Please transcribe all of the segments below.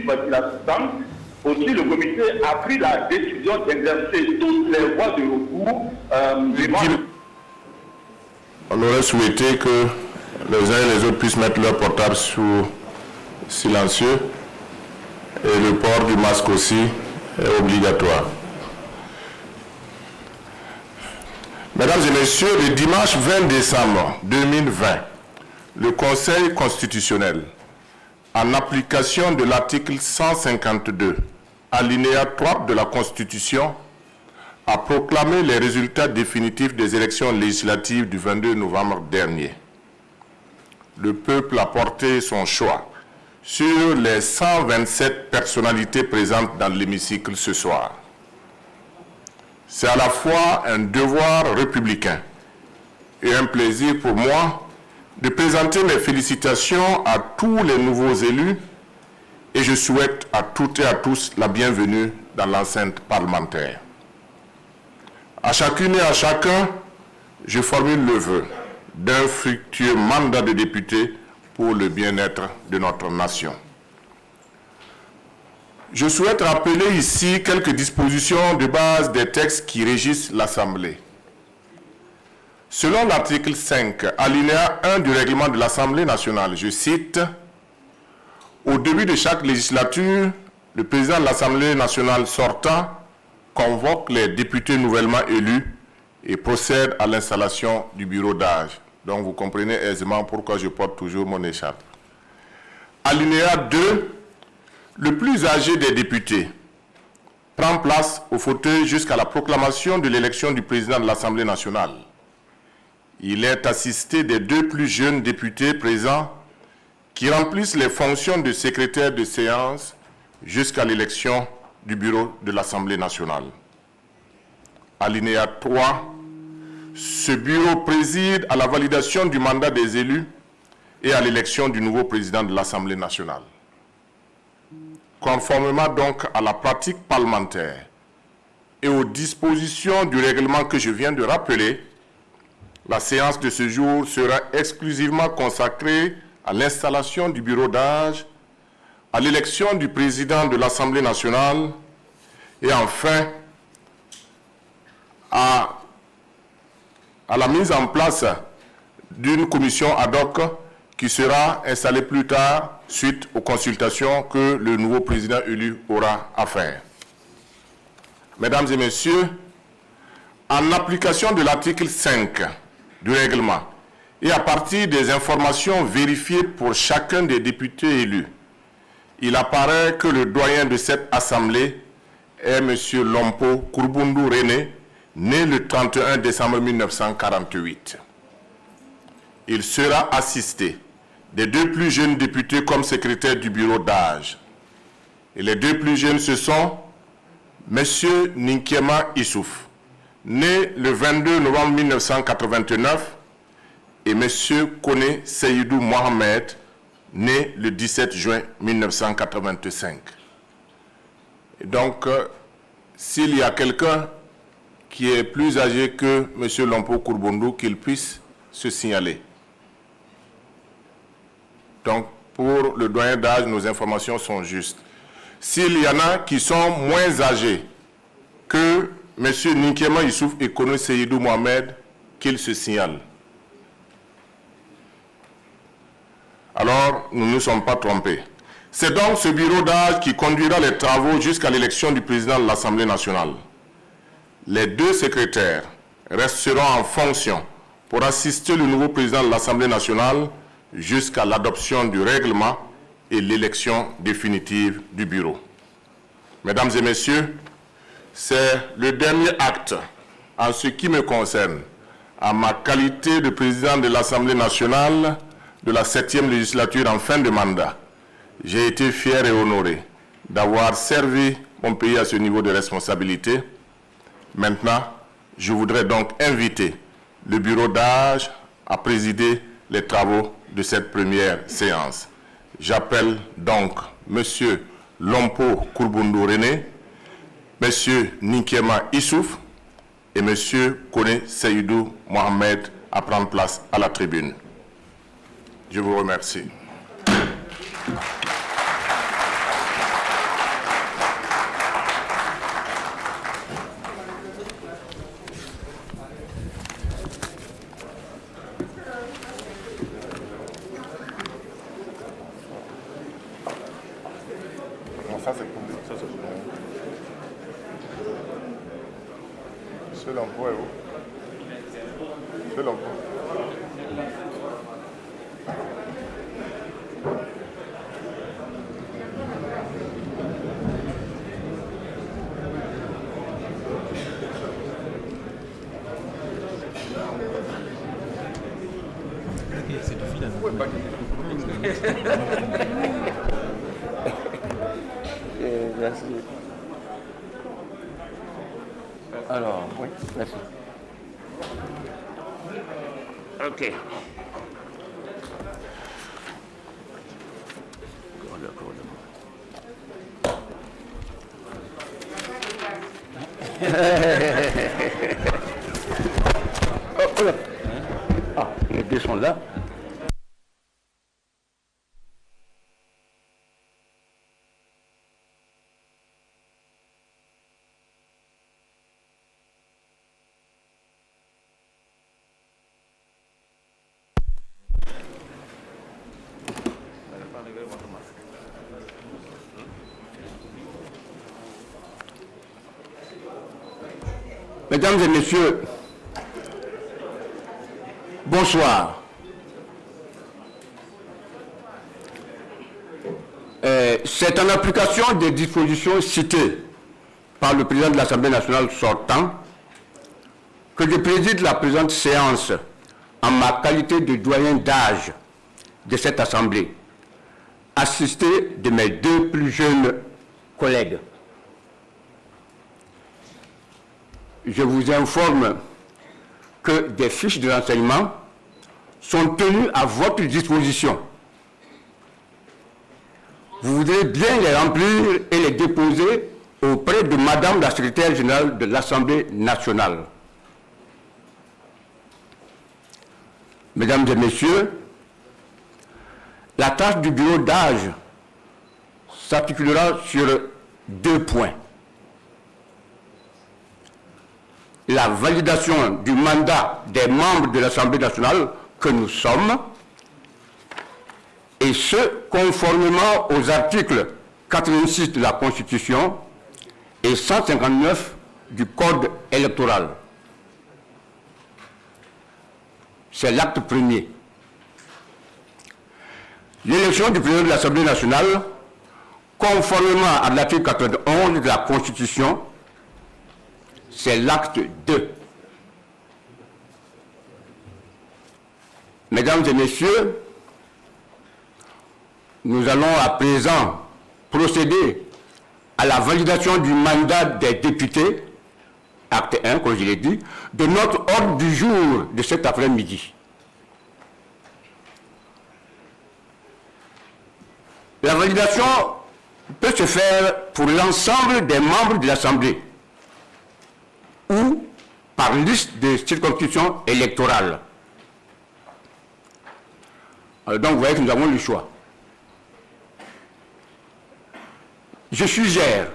voici l'assistante, aussi le comité a pris la décision d'exercer toutes les voies de recours On aurait souhaité que les uns et les autres puissent mettre leur portable sous silencieux et le port du masque aussi est obligatoire. Mesdames et messieurs, le dimanche 20 décembre 2020, le Conseil constitutionnel, en application de l'article 152, alinéa 3 de la Constitution, a proclamé les résultats définitifs des élections législatives du 22 novembre dernier. Le peuple a porté son choix sur les 127 personnalités présentes dans l'hémicycle ce soir. C'est à la fois un devoir républicain et un plaisir pour moi de présenter mes félicitations à tous les nouveaux élus et je souhaite à toutes et à tous la bienvenue dans l'enceinte parlementaire. À chacune et à chacun, je formule le vœu d'un fructueux mandat de député pour le bien-être de notre nation. Je souhaite rappeler ici quelques dispositions de base des textes qui régissent l'Assemblée. Selon l'article 5, alinéa 1 du règlement de l'Assemblée nationale, je cite, « Au début de chaque législature, le président de l'Assemblée nationale sortant convoque les députés nouvellement élus et procède à l'installation du bureau d'âge. » Donc vous comprenez aisément pourquoi je porte toujours mon écharpe. Alinéa 2, le plus âgé des députés prend place au fauteuil jusqu'à la proclamation de l'élection du président de l'Assemblée nationale. Il est assisté des deux plus jeunes députés présents qui remplissent les fonctions de secrétaire de séance jusqu'à l'élection du bureau de l'Assemblée nationale. Alinéa 3, ce bureau préside à la validation du mandat des élus et à l'élection du nouveau président de l'Assemblée nationale. Conformément donc à la pratique parlementaire et aux dispositions du règlement que je viens de rappeler, la séance de ce jour sera exclusivement consacrée à l'installation du bureau d'âge, à l'élection du président de l'Assemblée nationale et enfin à la mise en place d'une commission ad hoc qui sera installée plus tard suite aux consultations que le nouveau président élu aura à faire. Mesdames et messieurs, en application de l'article 5 du règlement et à partir des informations vérifiées pour chacun des députés élus, il apparaît que le doyen de cette assemblée est M. Lompo Kourbundou René, né le 31 décembre 1948. Il sera assisté des deux plus jeunes députés comme secrétaire du bureau d'âge. Et les deux plus jeunes, ce sont M. Ninkiema Issouf, né le 22 novembre 1989, et M. Kone Seydou Mohamed, né le 17 juin 1985. Et donc, s'il y a quelqu'un qui est plus âgé que M. Lompo Kourbundou, qu'il puisse se signaler. Donc, pour le doyen d'âge, nos informations sont justes. S'il y en a qui sont moins âgés que M. Ninkiema Issouf et Kone Seydou Mohamed, qu'ils se signalent. Alors, nous ne nous sommes pas trompés. C'est donc ce bureau d'âge qui conduira les travaux jusqu'à l'élection du président de l'Assemblée nationale. Les deux secrétaires resteront en fonction pour assister le nouveau président de l'Assemblée nationale jusqu'à l'adoption du règlement et l'élection définitive du bureau. Mesdames et messieurs, c'est le dernier acte en ce qui me concerne, en ma qualité de président de l'Assemblée nationale de la 7e législature en fin de mandat. J'ai été fier et honoré d'avoir servi mon pays à ce niveau de responsabilité. Maintenant, je voudrais donc inviter le bureau d'âge à présider les travaux de cette première séance. J'appelle donc M. Lompo Kourbundou René, M. Ninkiema Issouf et M. Kone Seydou Mohamed à prendre place à la tribune. Je vous remercie. Seul emploi est où? Seul emploi. C'est du fil. Merci. Alors, oui, merci. Ok. Oh, là. Ah, les deux sont là. Mesdames et messieurs, bonsoir. C'est en application des dispositions citées par le président de l'Assemblée nationale sortant que je préside la présente séance en ma qualité de doyen d'âge de cette Assemblée, assisté de mes deux plus jeunes collègues. Je vous informe que des fiches de renseignement sont tenues à votre disposition. Vous voudrez bien les remplir et les déposer auprès de Madame la secrétaire générale de l'Assemblée nationale. Mesdames et messieurs, la tâche du bureau d'âge s'articulera sur deux points. La validation du mandat des membres de l'Assemblée nationale que nous sommes, et ce, conformément aux articles 86 de la Constitution et 159 du Code électoral. C'est l'acte premier. L'élection du président de l'Assemblée nationale, conformément à l'article 91 de la Constitution, c'est l'acte 2. Mesdames et messieurs, nous allons à présent procéder à la validation du mandat des députés, acte 1, comme je l'ai dit, de notre ordre du jour de cet après-midi. La validation peut se faire pour l'ensemble des membres de l'Assemblée ou par liste de circonscription électorale. Alors donc, vous voyez que nous avons le choix. Je suggère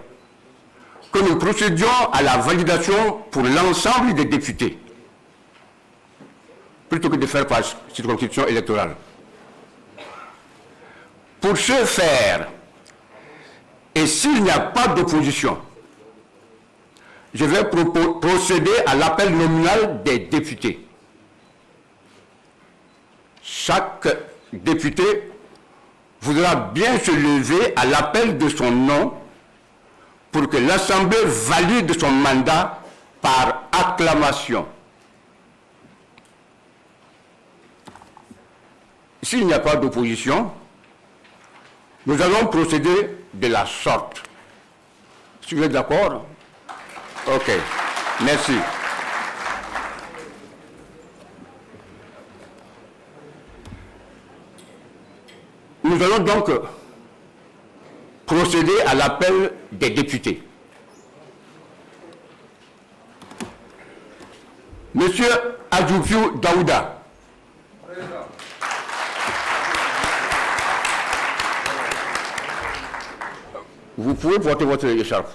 que nous procédions à la validation pour l'ensemble des députés, plutôt que de faire par circonscription électorale. Pour ce faire, et s'il n'y a pas d'opposition, je vais procéder à l'appel nominal des députés. Chaque député voudra bien se lever à l'appel de son nom pour que l'Assemblée valide son mandat par acclamation. S'il n'y a pas d'opposition, nous allons procéder de la sorte. Si vous êtes d'accord? Ok, merci. Nous allons donc procéder à l'appel des députés. Monsieur Adjoufiou Daouda. Vous pouvez porter votre écharpe.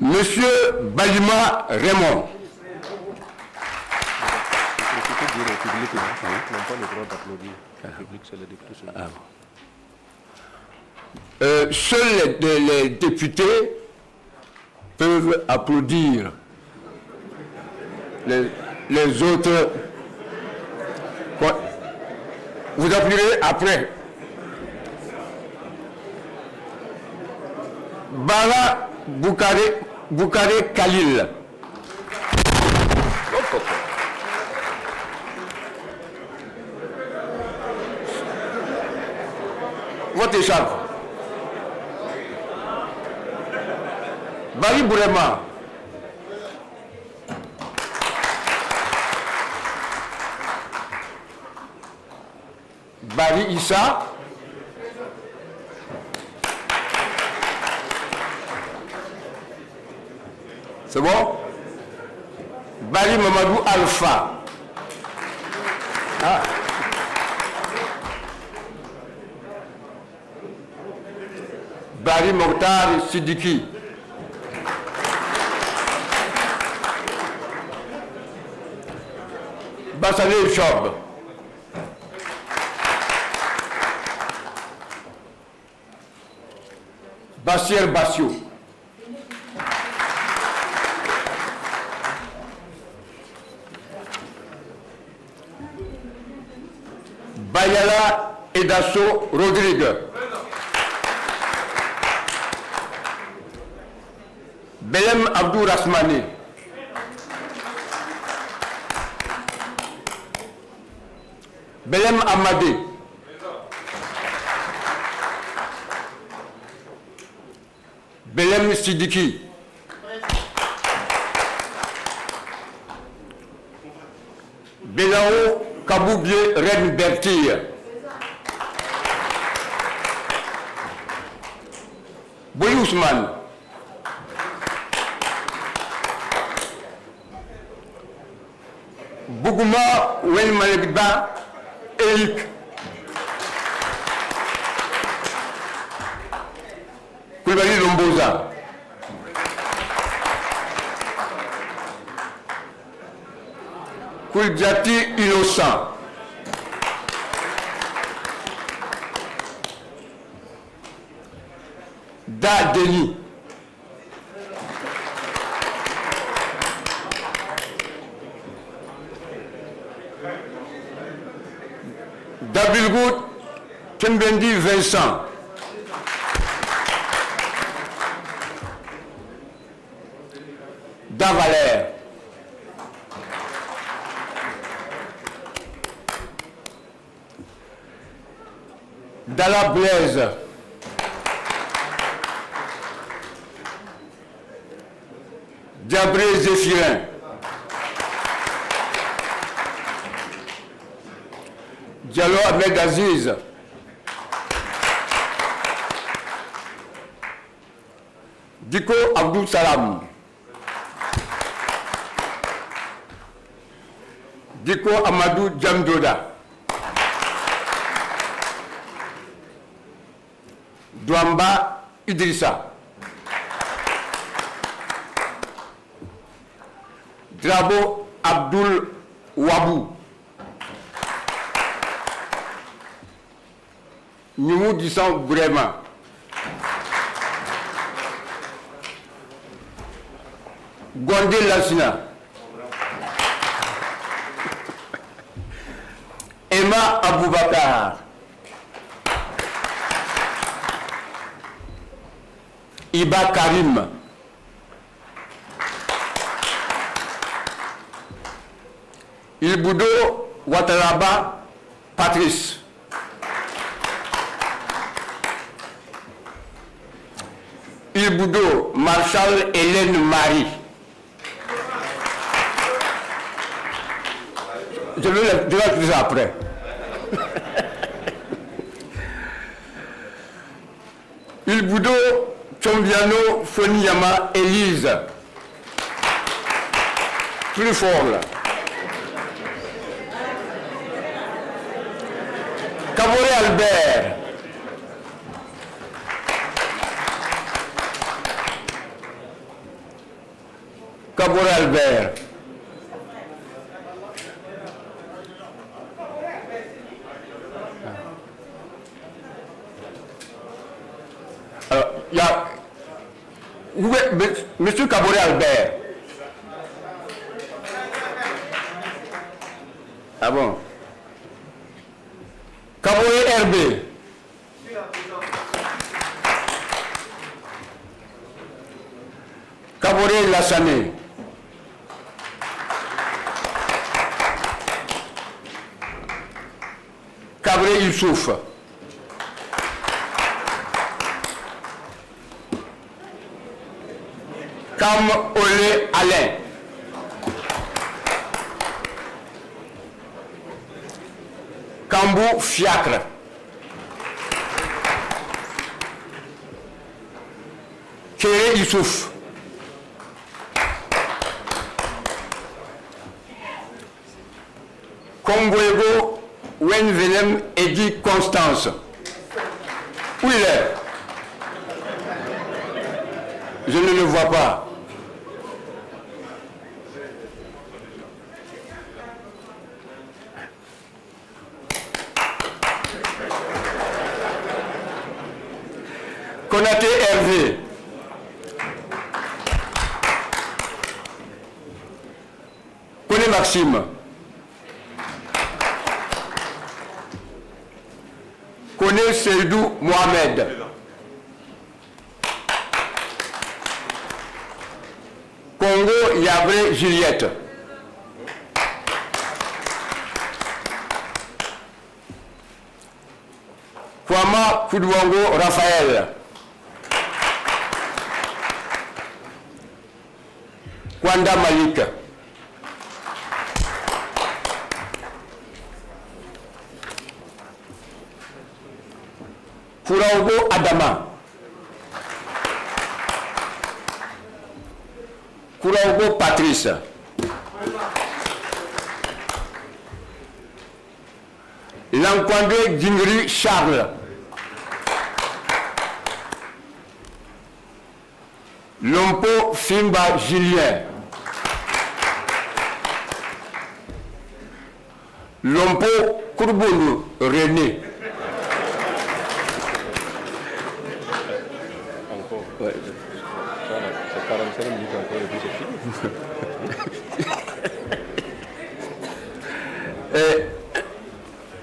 Monsieur Balima Raymond. Seuls les députés peuvent applaudir. Les autres, vous applaudirez après. Bara Boukare Khalil. Votre écharpe. Bari Bourema. Bari Issa. C'est bon? Bari Mamadou Alpha. Ah. Bari Mokhtar Sidiki. Bassane Chob. Bassier Bassio. Bayala Edasso Rodrigue. Belem Abdou Rasmani. Belem Amadé. Belem Sidiki. Belao Kaboubie Ren Bertir. Boy Ousmane. Bougouma Wen Malekba Eric. Koulibaly Lomboza. Koulidiati Innocent. Da Denis. Dabilgout Tembendi Vincent. Davalère. Dalla Blaise. Diabré Zéphirin. Diallo Ahmed Aziz. Diko Abdou Salam. Diko Amadou Djamdoda. Douamba Idrissa. Drabo Abdul Wabou. Nimou Dissan Bourema. Gondé Lassina. Emma Aboubakar. Iba Karim. Ilboudo Ouattaraba Patrice. Ilboudo Marshall Hélène Marie. Je vais le dire après. Ilboudo Chombiano Foniyama Élise. Plus fort là. Kaboré Albert. Kaboré Albert. Alors, il y a Monsieur Kaboré Albert. Ah bon? Kaboré Herbé. Kaboré Lassane. Kaboré Youssouf. Kam Olé Alain. Kambou Fiacre. Kéré Youssouf. Kongoego Wenvelem Edi Constance. Où il est? Je ne le vois pas. Konaté Hervé. Koné Maxime. Koné Seydou Mohamed. Congo Yabré Juliette. Kwama Kudwango Raphaël. Kwanda Malik. Kouraogo Adama. Kouraogo Patrice. Lankwandé Gingri Charles. Lompo Fimba Julien. Lompo Kourbounou René. Encore. Ouais. C'est 45 minutes encore et puis c'est fini.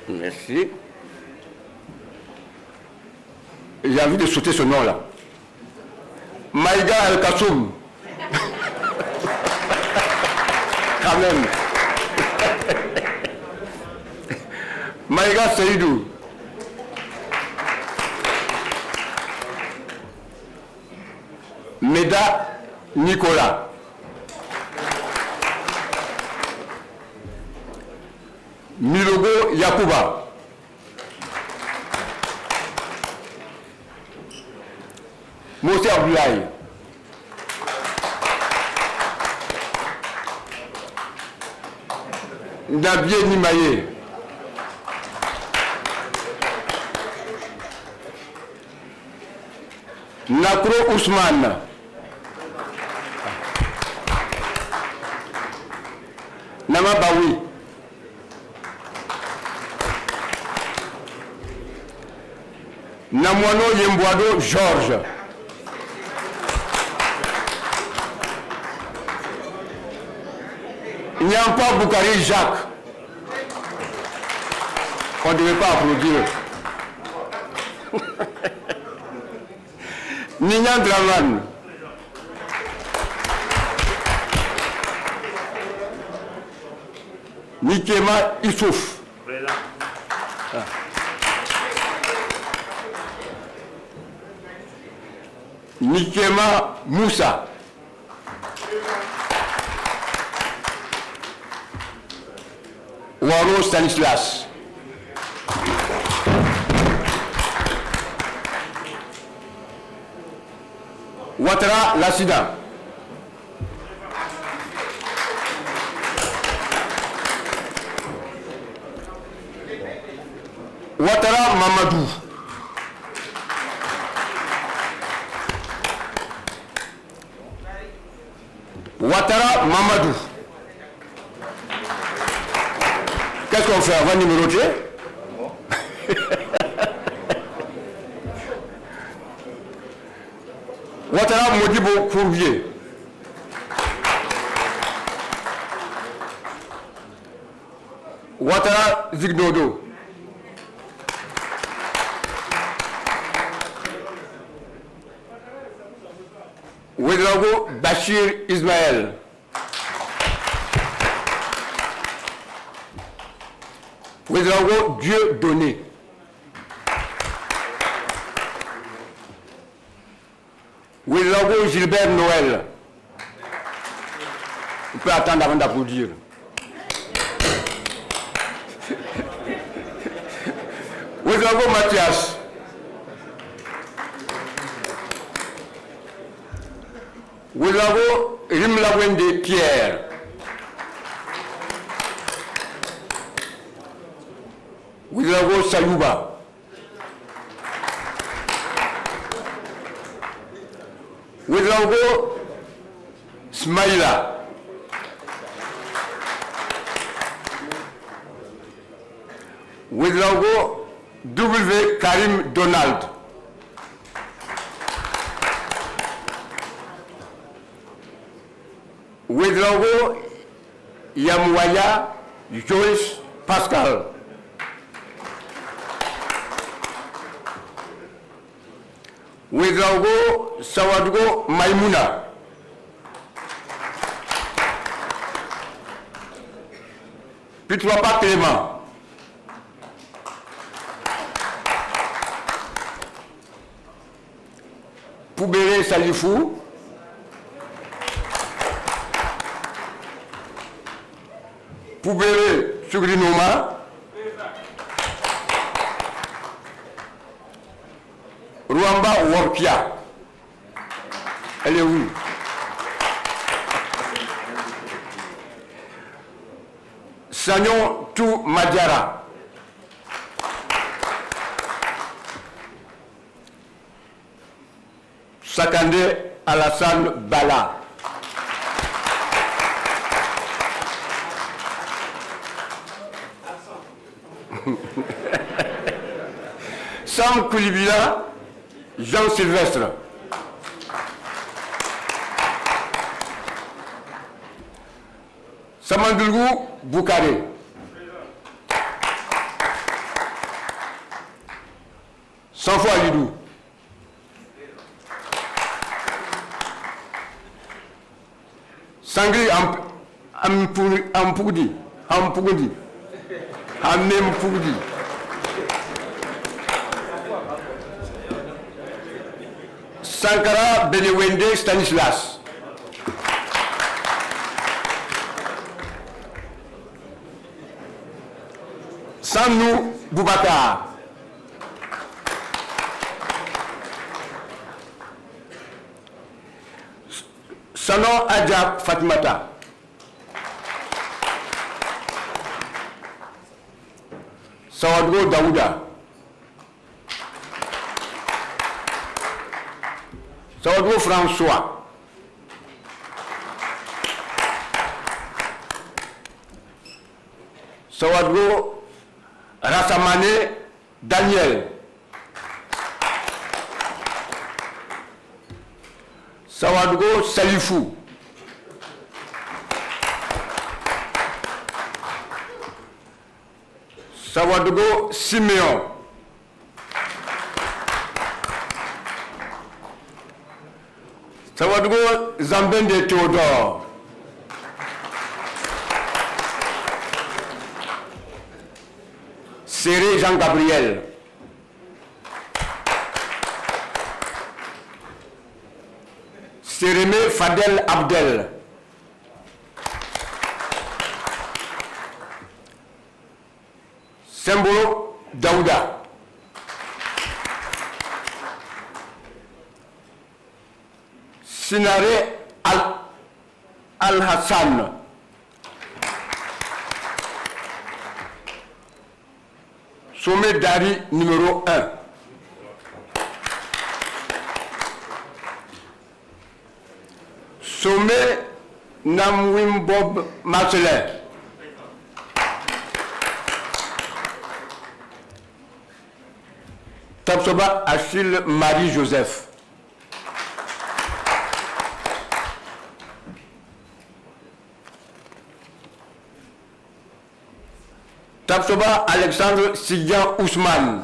Merci. J'ai envie de sauter ce nom-là. Maïga Al-Kassoum. Quand même. Maïga Seydou. Meda Nicolas. Milogo Yakuba. Moussa Abdoulaye. Nabié Nimaye. Nakro Ousmane. Nama Bawi. Namwano Yembouado Georges. Nyampa Boukari Jacques. On ne devait pas applaudir. Nignan Draman. Nikema Issouf. Nikema Moussa. Waro Stanislas. Ouattara Lassida. Ouattara Mamadou. Ouattara Mamadou. Qu'est-ce qu'on fait? On va numéroter? Ouattara Modibo Courvier. Ouattara Zignodo. Ouedraogo Bachir Ismaël. Ouedraogo Dieu Donné. Ouedraogo Gilbert Noël. On peut attendre avant d'applaudir. Ouedraogo Mathias. Ouedraogo Rimlawende Pierre. Ouedraogo Sayouba. Ouedraogo Smaïla. Ouedraogo W. Karim Donald. Ouedraogo Yamouaya Joyce Pascal. Ouedraogo Sawadgo Maïmouna. Pitwapa Clément. Poubéré Salifou. Poubéré Sugrinoma. Rwamba Worpia. Elle est où? Sagnon Tou Madjara. Sakande Alassane Bala. Sam Koulibaly, Jean Sylvestre. Samandoulou Boukare. Sanfo Alidou. Sangri Ampougdi. Ampougdi. Ampougdi. Sankara Benewende Stanislas. Sanou Boubacar. Sanon Adjab Fatimata. Sawadgo Daouda. Sawadgo François. Sawadgo Rassamane Daniel. Sawadgo Salifou. Sawadgo Siméon. Sawadgo Zambende Théodore. Séré Jean-Gabriel. Sérémé Fadel Abdel. Sembolo Daouda. Sinare Al-Hassan. Sommet Dari numéro 1. Sommet Namwimbob Marcelin. Tapsoba Achille Marie-Joseph. Tapsoba Alexandre Sigyan Ousmane.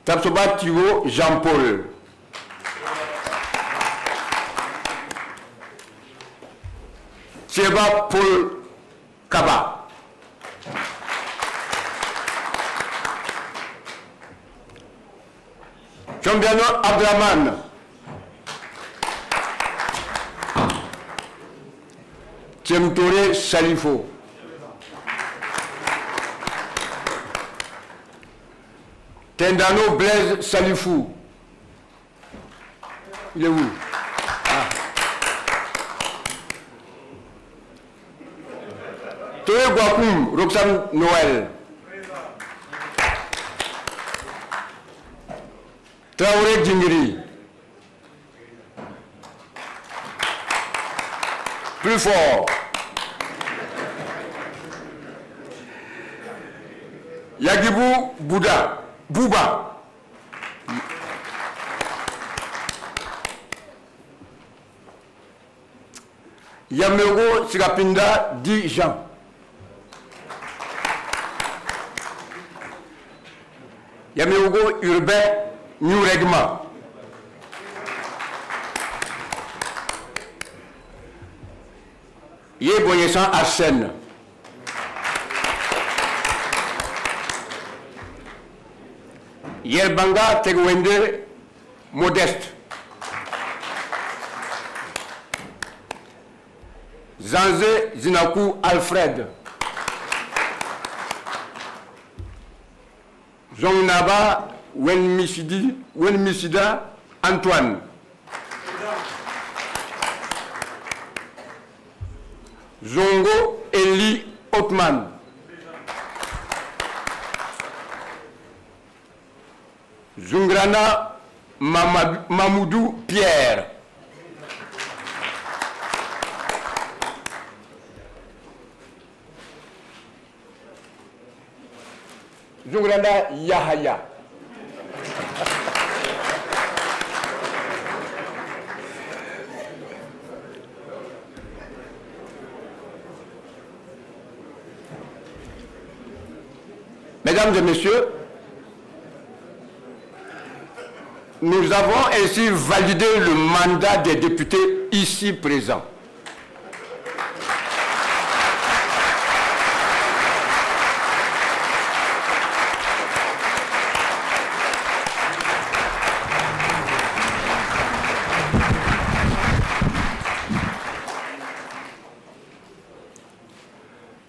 Tapsoba Thibaut Jean-Paul. Thieba Paul Kaba. Chombiano Abdraman. Tchemtore Salifo. Tendano Blaise Salifou. Il est où? Toye Gwakoum, Roxane Noël. Traoré Djingiri. Plus fort. Yagibou Bouda. Bouba. Yamero Sirapinda Di Jean. Yamero Urbain New Règlement. Yeboyesan Arsène. Yerbanga Tegwende Modeste. Zanze Zinakou Alfred. Zongnaba Wenmisida Antoine. Zongo Eli Otman. Zungrana Mamoudou Pierre. Zungrana Yahaya. Mesdames et messieurs, nous avons ainsi validé le mandat des députés ici présents.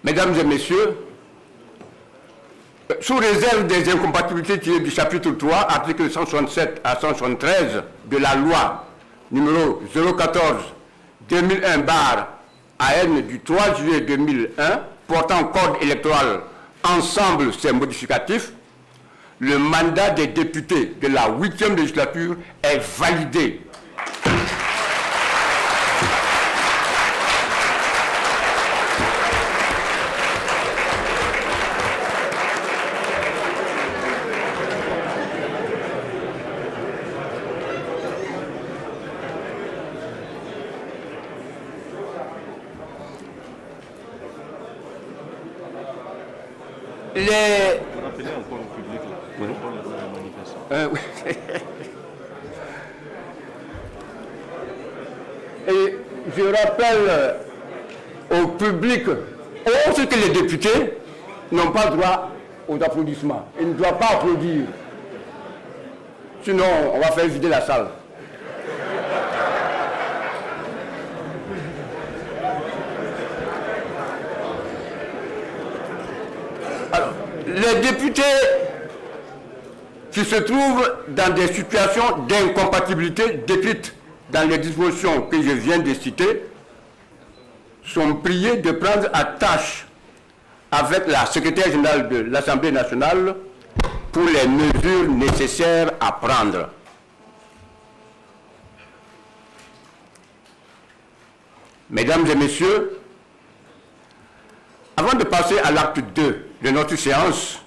Mesdames et messieurs, sous réserve des incompatibilités tirées du chapitre 3, articles 167 à 173 de la loi numéro 014-2001/AN du 3 juillet 2001 portant code électoral ensemble ses modificatifs, le mandat des députés de la 8e législature est validé. Et je rappelle au public aussi que les députés n'ont pas droit aux applaudissements. Ils ne doivent pas applaudir. Sinon, on va faire vider la salle. Alors, les députés qui se trouvent dans des situations d'incompatibilité décrites dans les dispositions que je viens de citer sont priés de prendre à tâche avec la secrétaire générale de l'Assemblée nationale pour les mesures nécessaires à prendre. Mesdames et messieurs, avant de passer à l'acte 2 de notre séance,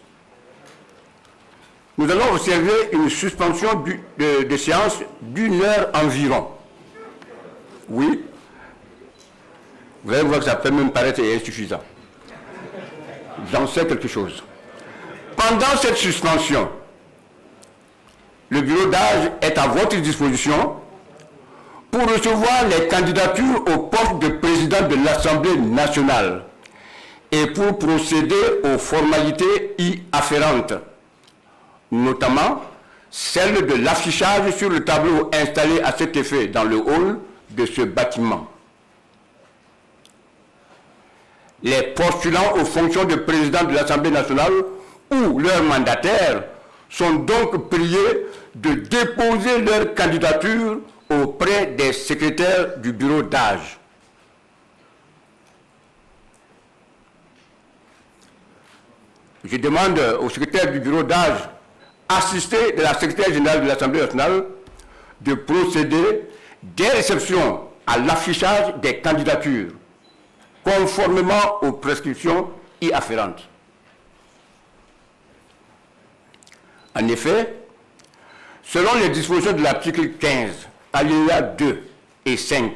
nous allons observer une suspension de séance d'1 heure environ. Oui. Vous allez voir que ça peut même paraître insuffisant. J'en sais quelque chose. Pendant cette suspension, le bureau d'âge est à votre disposition pour recevoir les candidatures au poste de président de l'Assemblée nationale et pour procéder aux formalités y afférentes, notamment celle de l'affichage sur le tableau installé à cet effet dans le hall de ce bâtiment. Les postulants aux fonctions de président de l'Assemblée nationale ou leurs mandataires sont donc priés de déposer leur candidature auprès des secrétaires du bureau d'âge. Je demande au secrétaire du bureau d'âge, assisté de la secrétaire générale de l'Assemblée nationale, de procéder dès réception à l'affichage des candidatures, conformément aux prescriptions y afférentes. En effet, selon les dispositions de l'article 15, alinéas 2 et 5,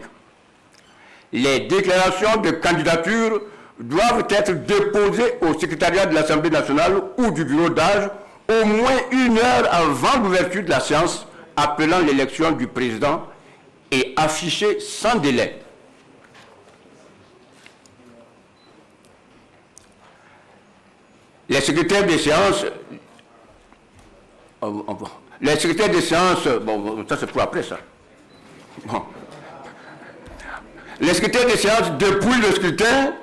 les déclarations de candidature doivent être déposées au secrétariat de l'Assemblée nationale ou du bureau d'âge au moins 1 heure avant l'ouverture de la séance appelant l'élection du président et affichées sans délai. Les secrétaires des séances, bon, ça c'est pour après ça. Bon. Les secrétaires des séances dépouillent le scrutin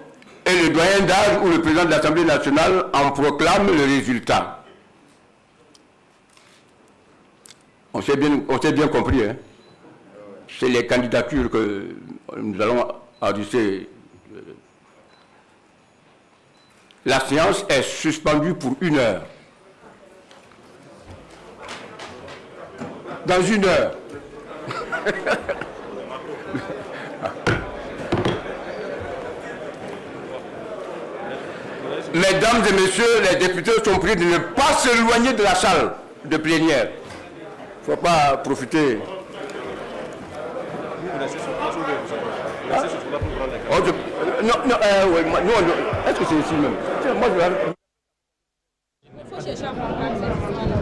et le doyen d'âge ou le président de l'Assemblée nationale en proclame le résultat. On s'est bien compris, hein? C'est les candidatures que nous allons adresser. La séance est suspendue pour 1 heure. Dans 1 heure. Mesdames et messieurs, les députés sont priés de ne pas s'éloigner de la salle de plénière. Il ne faut pas profiter. Est-ce que c'est ici même? Moi, je vais... Il faut chercher à comprendre cette histoire-là.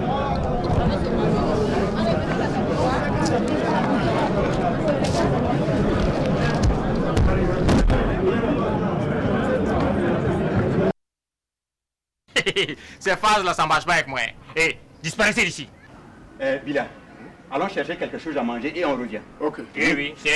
Ces phases-là, ça ne marche pas avec moi. Hé, disparaissez d'ici. Bilal, allons chercher quelque chose à manger et on revient. Ok. Oui, c'est